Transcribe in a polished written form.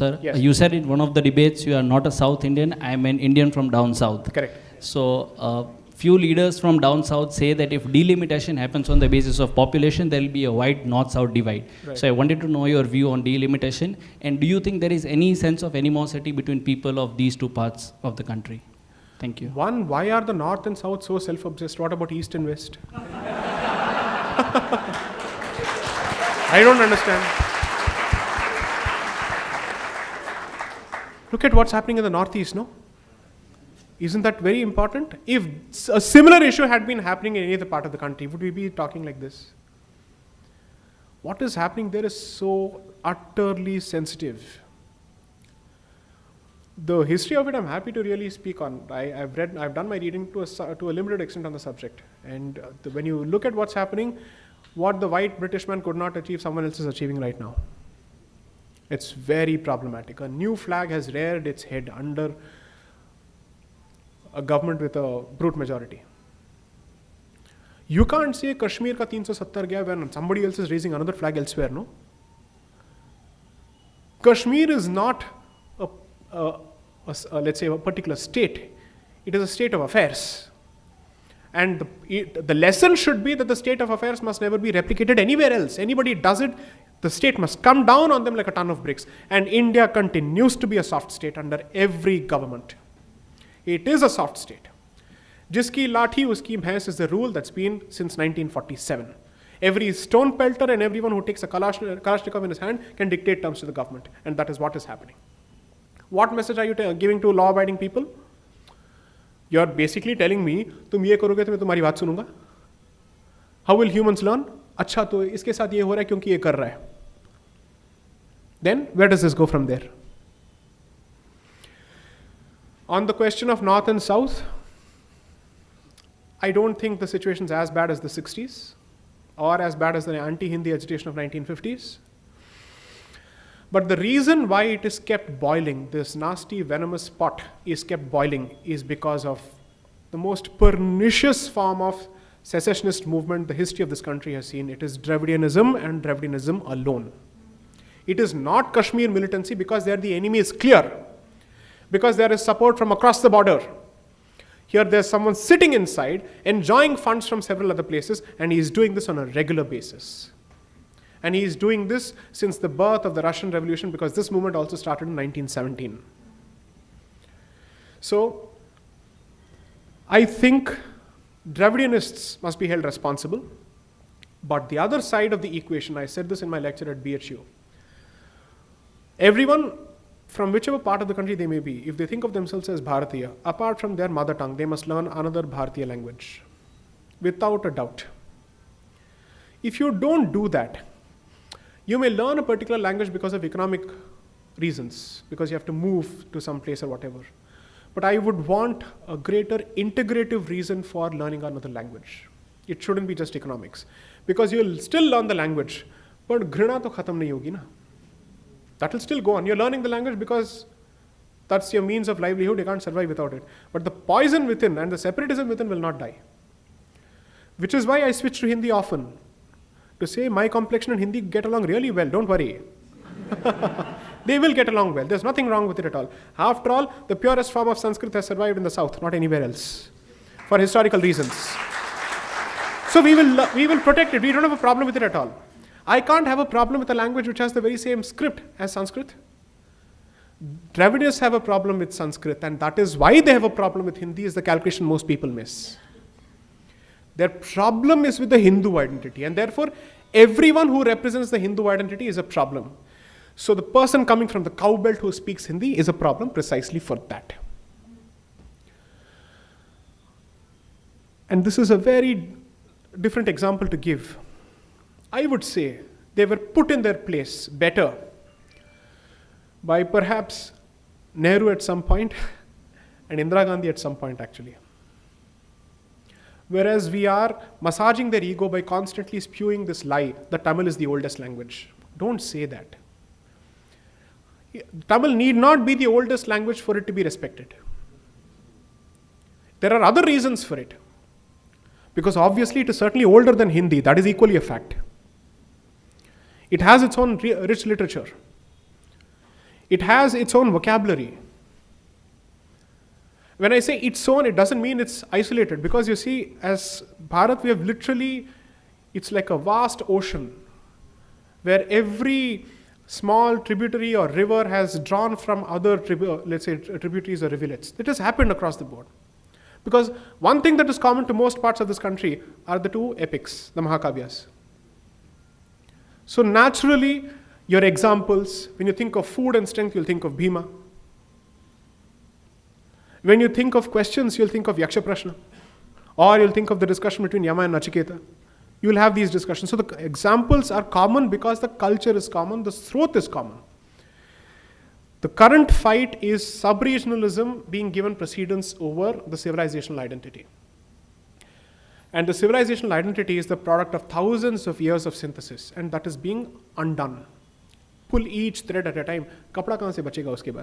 Sir, Yes. you said in one of the debates you are not a South Indian, I am an Indian from down south. Correct. So, few leaders from down south say that if delimitation happens on the basis of population, there will be a wide north-south divide. Right. So, I wanted to know your view on delimitation, and do you think there is any sense of animosity between people of these two parts of the country? Thank you. One, why are the north and south so self-obsessed? What about east and west? I don't understand. Look at what's happening in the northeast, no? Isn't that very important? If a similar issue had been happening in any other part of the country, would we be talking like this? What is happening there is so utterly sensitive. The history of it, I'm happy to really speak on. I've done my reading to a limited extent on the subject. And when you look at what's happening, what the white British man could not achieve, someone else is achieving right now. It's very problematic. A new flag has reared its head under a government with a brute majority. You can't say Kashmir ka 370 gaya when somebody else is raising another flag elsewhere, no? Kashmir is not let's say a particular state. It is a state of affairs. And the lesson should be that the state of affairs must never be replicated anywhere else. Anybody does it, the state must come down on them like a ton of bricks. And India continues to be a soft state under every government. It is a soft state. Jiski lathi uski bhains is the rule that's been since 1947. Every stone pelter and everyone who takes a Kalashnikov in his hand can dictate terms to the government. And that is what is happening. What message are you giving to law-abiding people? You're basically telling me, तुम ये करोगे तो मैं तुम्हारी बात सुनूंगा. How will humans learn? अच्छा तो इसके साथ ये हो रहा है क्योंकि ये कर रहा है. Then where does this go from there? On the question of north and south, I don't think the situation is as bad as the 60s or as bad as the anti-Hindi agitation of 1950s. But the reason why it is kept boiling, this nasty venomous pot is kept boiling, is because of the most pernicious form of secessionist movement the history of this country has seen. It is Dravidianism and Dravidianism alone. It is not Kashmir militancy because there the enemy is clear. Because there is support from across the border. Here there's someone sitting inside, enjoying funds from several other places, and he is doing this on a regular basis. And he is doing this since the birth of the Russian Revolution, because this movement also started in 1917. So, I think Dravidianists must be held responsible. But the other side of the equation, I said this in my lecture at BHU, everyone from whichever part of the country they may be, if they think of themselves as Bharatiya, apart from their mother tongue, they must learn another Bharatiya language, without a doubt. If you don't do that, you may learn a particular language because of economic reasons, because you have to move to some place or whatever. But I would want a greater integrative reason for learning another language. It shouldn't be just economics. Because you'll still learn the language, but ghrina to khatam nahi hogi na. That will still go on. You're learning the language because that's your means of livelihood. You can't survive without it. But the poison within and the separatism within will not die. Which is why I switch to Hindi often. To say my complexion and Hindi get along really well, don't worry. They will get along well. There's nothing wrong with it at all. After all, the purest form of Sanskrit has survived in the south, not anywhere else, for historical reasons. So we will protect it. We don't have a problem with it at all. I can't have a problem with a language which has the very same script as Sanskrit. Dravidians have a problem with Sanskrit, and that is why they have a problem with Hindi, is the calculation most people miss. Their problem is with the Hindu identity, and therefore everyone who represents the Hindu identity is a problem. So the person coming from the cow belt who speaks Hindi is a problem precisely for that. And this is a very different example to give. I would say they were put in their place better by perhaps Nehru at some point and Indira Gandhi at some point actually. Whereas we are massaging their ego by constantly spewing this lie that Tamil is the oldest language. Don't say that. Tamil need not be the oldest language for it to be respected. There are other reasons for it. Because obviously it is certainly older than Hindi. That is equally a fact. It has its own rich literature. It has its own vocabulary. When I say its own, it doesn't mean it's isolated, because you see, as Bharat, we have literally, it's like a vast ocean where every small tributary or river has drawn from other, let's say, tributaries or rivulets. It has happened across the board. Because one thing that is common to most parts of this country are the two epics, the Mahakavyas. So naturally, your examples, when you think of food and strength, you'll think of Bhima. When you think of questions, you'll think of Yaksha Prashna. Or you'll think of the discussion between Yama and Nachiketa. You'll have these discussions. So the examples are common because the culture is common, the sroth is common. The current fight is sub-regionalism being given precedence over the civilizational identity. And the civilizational identity is the product of thousands of years of synthesis, and that is being undone. Pull each thread at a time. Kapda kahan se bachega uske baad?